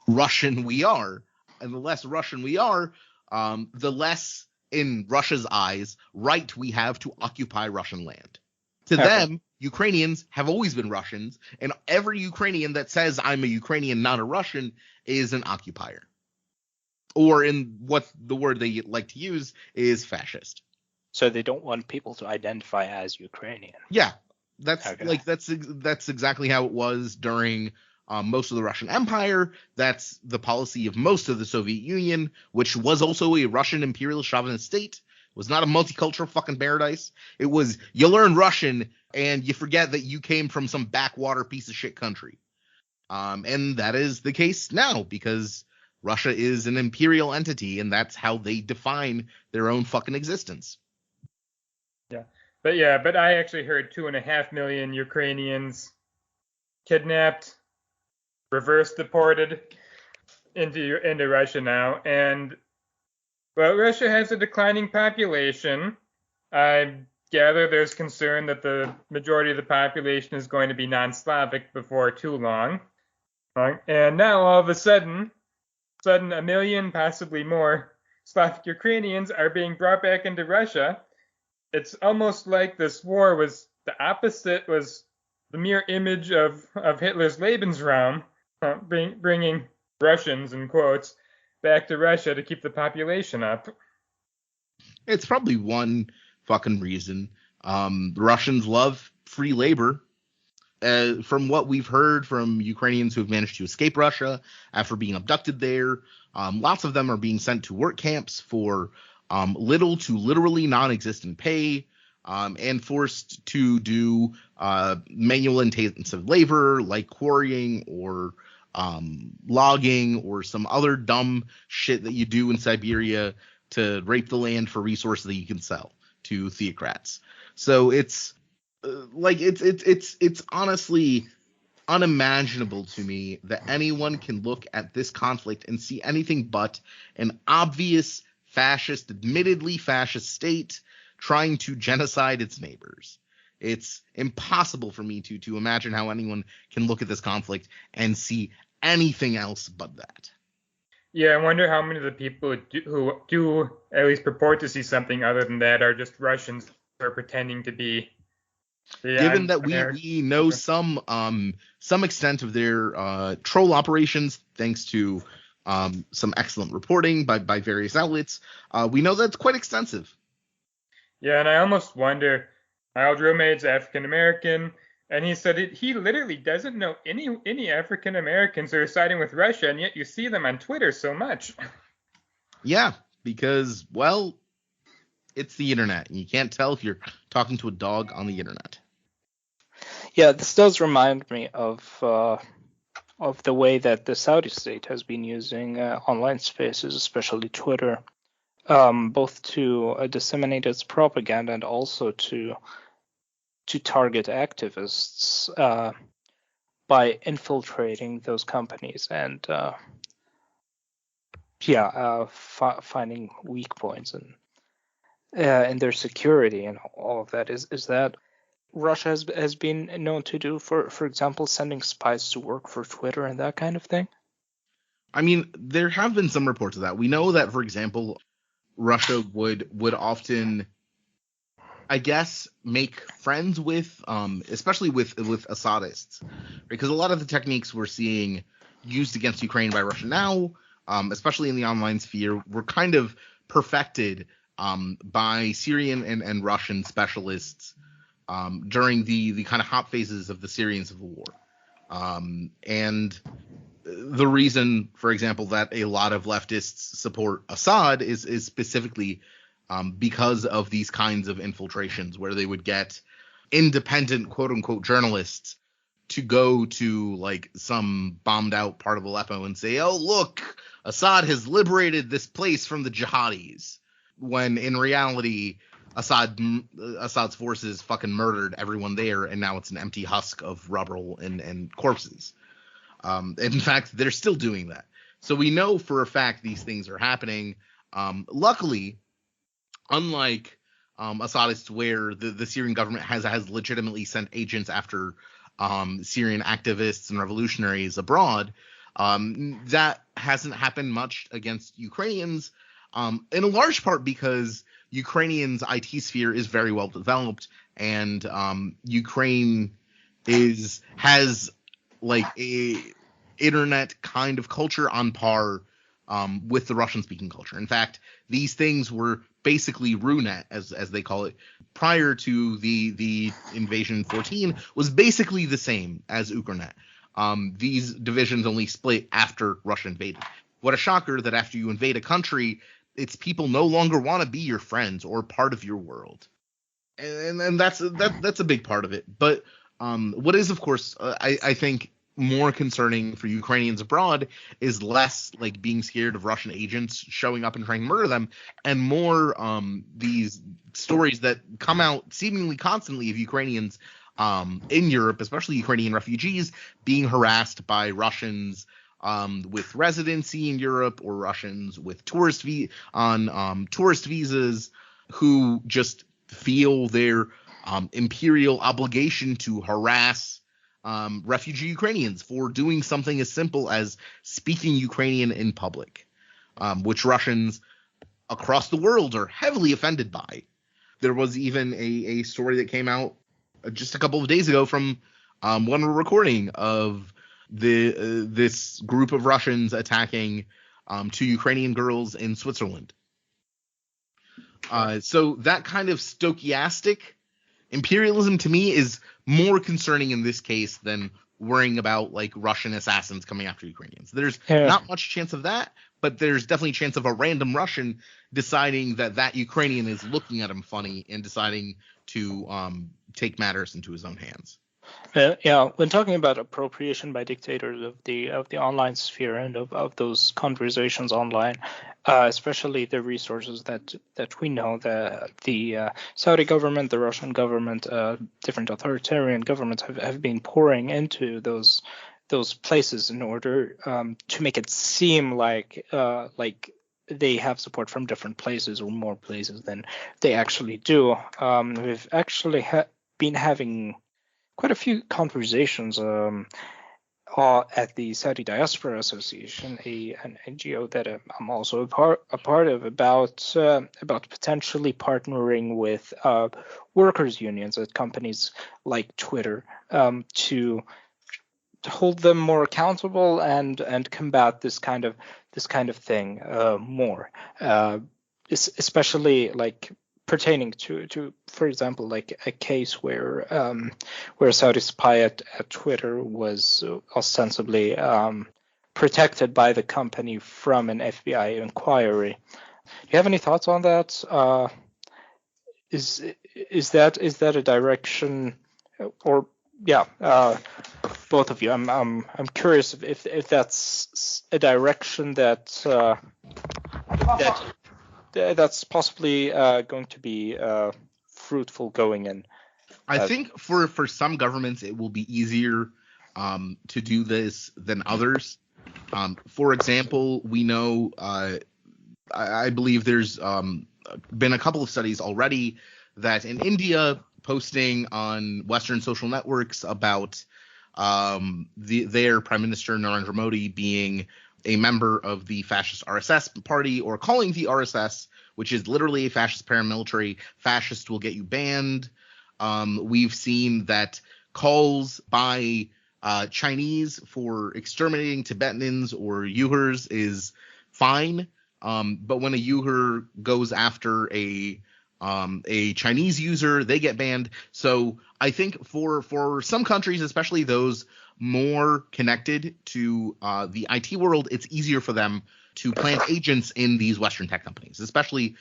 Russian we are. And the less Russian we are, the less, in Russia's eyes, right we have to occupy Russian land. To them, Ukrainians have always been Russians, and every Ukrainian that says I'm a Ukrainian, not a Russian, is an occupier. Or in what the word they like to use is fascist. So they don't want people to identify as Ukrainian. Yeah, that's exactly how it was during most of the Russian Empire. That's the policy of most of the Soviet Union, which was also a Russian imperial chauvinist state. It was not a multicultural fucking paradise. It was you learn Russian and you forget that you came from some backwater piece of shit country. And that is the case now because Russia is an imperial entity, and that's how they define their own fucking existence. But I actually heard 2.5 million Ukrainians kidnapped, reverse deported into Russia now, and Russia has a declining population. I gather there's concern that the majority of the population is going to be non-Slavic before too long. And now all of a sudden 1 million, possibly more, Slavic Ukrainians are being brought back into Russia. It's almost like this war was the opposite, was the mere image of Hitler's Lebensraum, bringing Russians, in quotes, back to Russia to keep the population up. It's probably one fucking reason. The Russians love free labor. From what we've heard from Ukrainians who have managed to escape Russia after being abducted there, lots of them are being sent to work camps for little to literally non-existent pay, and forced to do manual intensive labor like quarrying or logging or some other dumb shit that you do in Siberia to rape the land for resources that you can sell to theocrats. So it's it's honestly unimaginable to me that anyone can look at this conflict and see anything but an obvious fascist, admittedly fascist state trying to genocide its neighbors. It's impossible for me to imagine how anyone can look at this conflict and see anything else but that. Yeah, I wonder how many of the people who do at least purport to see something other than that are just Russians who are pretending to be. Given that we know some extent of their troll operations, thanks to some excellent reporting by various outlets, we know that's quite extensive. Yeah, and I almost wonder, my old roommate's African American, and he said he literally doesn't know any African Americans who are siding with Russia, and yet you see them on Twitter so much. Yeah, because, well, it's the internet, and you can't tell if you're talking to a dog on the internet. Yeah, this does remind me of the way that the Saudi state has been using online spaces, especially Twitter, both to disseminate its propaganda and also to target activists by infiltrating those companies and finding weak points and their security and all of that. Is that Russia has been known to do, for example, sending spies to work for Twitter and that kind of thing? I mean, there have been some reports of that. We know that, for example, Russia would often, I guess, make friends with, especially with Assadists, because a lot of the techniques we're seeing used against Ukraine by Russia now, especially in the online sphere, were kind of perfected by Syrian and Russian specialists during the kind of hot phases of the Syrian civil war. And the reason, for example, that a lot of leftists support Assad is specifically because of these kinds of infiltrations where they would get independent, quote unquote, journalists to go to like some bombed out part of Aleppo and say, oh, look, Assad has liberated this place from the jihadis. When in reality, Assad's forces fucking murdered everyone there, and now it's an empty husk of rubble and corpses. In fact, they're still doing that. So we know for a fact these things are happening. Luckily, unlike Assadists, where the Syrian government has legitimately sent agents after Syrian activists and revolutionaries abroad, that hasn't happened much against Ukrainians, in a large part because Ukrainians' IT sphere is very well developed, and Ukraine has like a internet kind of culture on par with the Russian-speaking culture. In fact, these things were basically RuNet, as they call it, prior to the invasion in 2014, was basically the same as Ukrnet. These divisions only split after Russia invaded. What a shocker that after you invade a country, its people no longer want to be your friends or part of your world. And that's a big part of it. But what is, of course, I think more concerning for Ukrainians abroad is less like being scared of Russian agents showing up and trying to murder them, and more these stories that come out seemingly constantly of Ukrainians in Europe, especially Ukrainian refugees, being harassed by Russians with residency in Europe, or Russians with tourist visas, who just feel their imperial obligation to harass refugee Ukrainians for doing something as simple as speaking Ukrainian in public, which Russians across the world are heavily offended by. There was even a story that came out just a couple of days ago from one recording of this group of Russians attacking two Ukrainian girls in Switzerland. So that kind of stochastic imperialism to me is more concerning in this case than worrying about like Russian assassins coming after Ukrainians. There's not much chance of that, but there's definitely a chance of a random Russian deciding that Ukrainian is looking at him funny and deciding to take matters into his own hands. When talking about appropriation by dictators of the online sphere and of those conversations online, especially the resources that we know the Saudi government, the Russian government, different authoritarian governments have been pouring into those places in order to make it seem like they have support from different places or more places than they actually do. We've actually been having quite a few conversations at the Saudi Diaspora Association, an NGO that I'm also a part of, about potentially partnering with workers' unions at companies like Twitter to hold them more accountable and combat this kind of thing more, especially like pertaining to, for example, like a case where a Saudi spy at Twitter was ostensibly protected by the company from an FBI inquiry. Do you have any thoughts on that? Is that a direction, or both of you? I'm curious if that's a direction that's possibly going to be fruitful going in. I think for some governments it will be easier to do this than others. For example, we know I believe there's been a couple of studies already that in India, posting on Western social networks about their Prime Minister Narendra Modi being a member of the fascist RSS party, or calling the RSS, which is literally a fascist paramilitary, fascist will get you banned. We've seen that calls by Chinese for exterminating Tibetans or Uyghurs is fine, but when a Uyghur goes after a Chinese user, they get banned. So I think for some countries, especially those more connected to the IT world, it's easier for them to plant agents in these Western tech companies, especially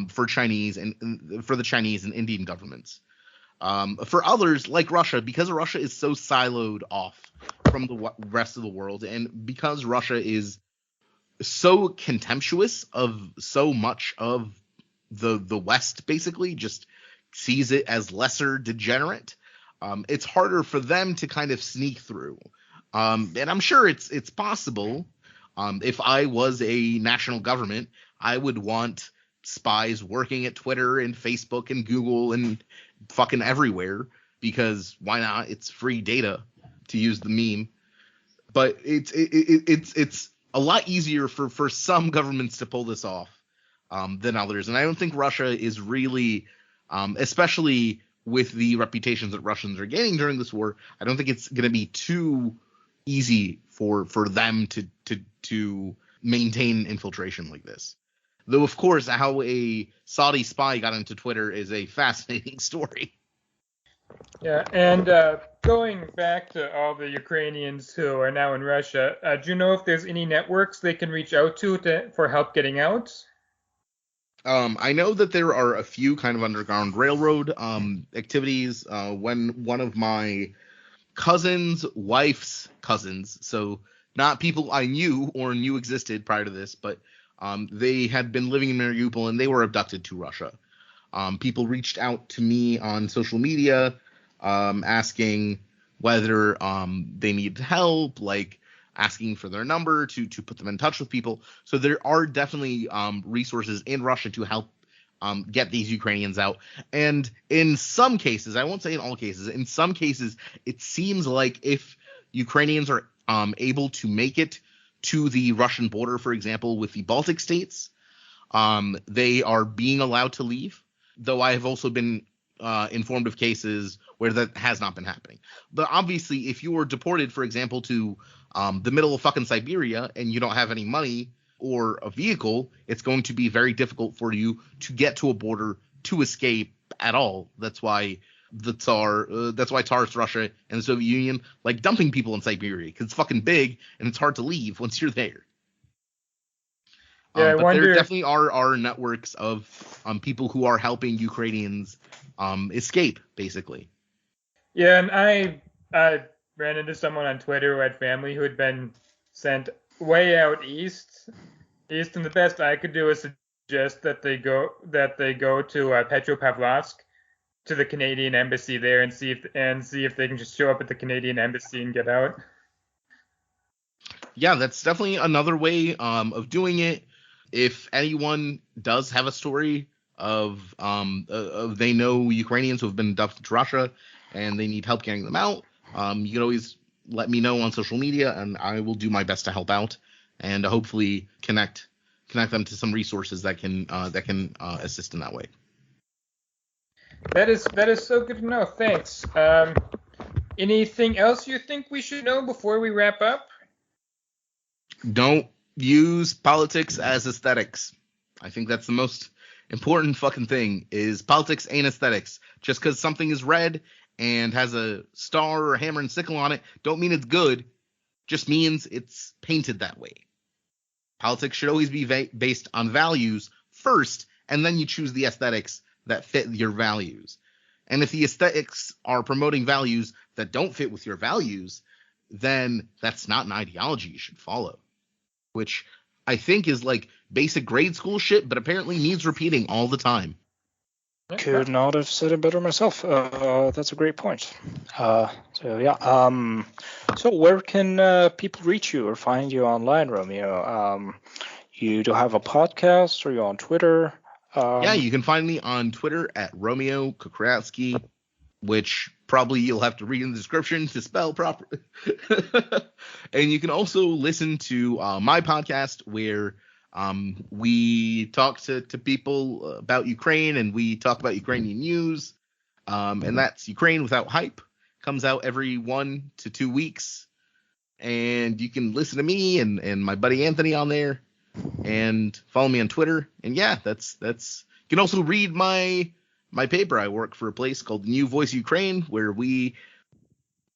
for Chinese and for the Chinese and Indian governments. For others, like Russia, because Russia is so siloed off from the rest of the world, and because Russia is so contemptuous of so much of the West, basically just sees it as lesser degenerate, it's harder for them to kind of sneak through. And I'm sure it's possible. If I was a national government, I would want spies working at Twitter and Facebook and Google and fucking everywhere, because why not? It's free data, to use the meme. But it's a lot easier for some governments to pull this off than others. And I don't think Russia is really, especially with the reputations that Russians are gaining during this war, I don't think it's going to be too easy for them to maintain infiltration like this. Though, of course, how a Saudi spy got into Twitter is a fascinating story. Yeah, and going back to all the Ukrainians who are now in Russia, do you know if there's any networks they can reach out to for help getting out? I know that there are a few kind of underground railroad activities. When one of my cousin's wife's cousins, so not people I knew or knew existed prior to this, but they had been living in Mariupol and they were abducted to Russia. People reached out to me on social media asking whether they needed help, like asking for their number to put them in touch with people. So there are definitely resources in Russia to help get these Ukrainians out. And in some cases, I won't say in all cases, in some cases, it seems like if Ukrainians are able to make it to the Russian border, for example, with the Baltic states, they are being allowed to leave. Though I have also been informed of cases where that has not been happening. But obviously, if you were deported, for example, to the middle of fucking Siberia and you don't have any money or a vehicle, it's going to be very difficult for you to get to a border to escape at all. That's why Tsarist Russia and the Soviet Union like dumping people in Siberia, because it's fucking big and it's hard to leave once you're there. Yeah, but there definitely are networks of people who are helping Ukrainians escape, basically. Yeah, and I ran into someone on Twitter who had family who had been sent way out east, and the best I could do is suggest that they go to Petropavlovsk, to the Canadian embassy there, and see if they can just show up at the Canadian embassy and get out. Yeah, that's definitely another way of doing it. If anyone does have a story of they know Ukrainians who have been abducted to Russia and they need help getting them out, you can always let me know on social media, and I will do my best to help out and hopefully connect them to some resources that can assist in that way. That is so good to know. Thanks. Anything else you think we should know before we wrap up? Don't use politics as aesthetics. I think that's the most important fucking thing, is politics ain't aesthetics. Just because something is red and has a star or a hammer and sickle on it don't mean it's good. Just means it's painted that way. Politics should always be based on values first, and then you choose the aesthetics that fit your values. And if the aesthetics are promoting values that don't fit with your values, then that's not an ideology you should follow. Which I think is like basic grade school shit, but apparently needs repeating all the time. Could not have said it better myself. That's a great point. So where can people reach you or find you online, Romeo? You do have a podcast, or you're on Twitter? Yeah, you can find me on Twitter at Romeo Kokriatzki, which probably you'll have to read in the description to spell properly. And you can also listen to my podcast where we talk to people about Ukraine, and we talk about Ukrainian news. And that's Ukraine Without Hype. Comes out every 1 to 2 weeks. And you can listen to me and my buddy Anthony on there, and follow me on Twitter. And yeah, that's you can also read my paper. I work for a place called The New Voice Ukraine, where we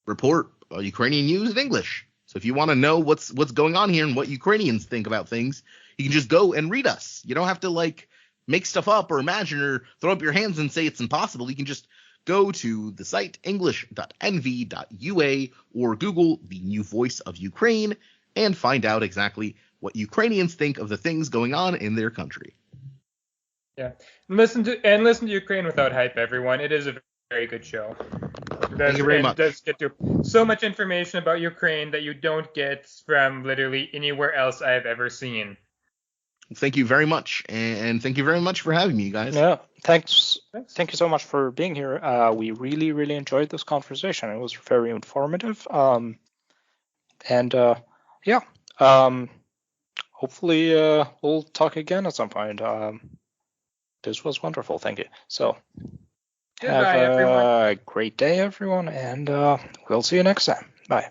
report Ukrainian news in English. So if you want to know what's going on here and what Ukrainians think about things, you can just go and read us. You don't have to like make stuff up or imagine or throw up your hands and say it's impossible. You can just go to the site english.nv.ua or Google The New Voice of Ukraine and find out exactly what Ukrainians think of the things going on in their country. Yeah, listen to Ukraine Without Hype, everyone. It is a very good show. Thank you very much. It does get to so much information about Ukraine that you don't get from literally anywhere else I have ever seen. Thank you very much, and thank you very much for having me, guys. Yeah, thanks. Thank you so much for being here. We really, really enjoyed this conversation. It was very informative. Hopefully we'll talk again at some point. This was wonderful. Thank you. So Goodbye, everyone. Have a great day, everyone, and we'll see you next time. Bye.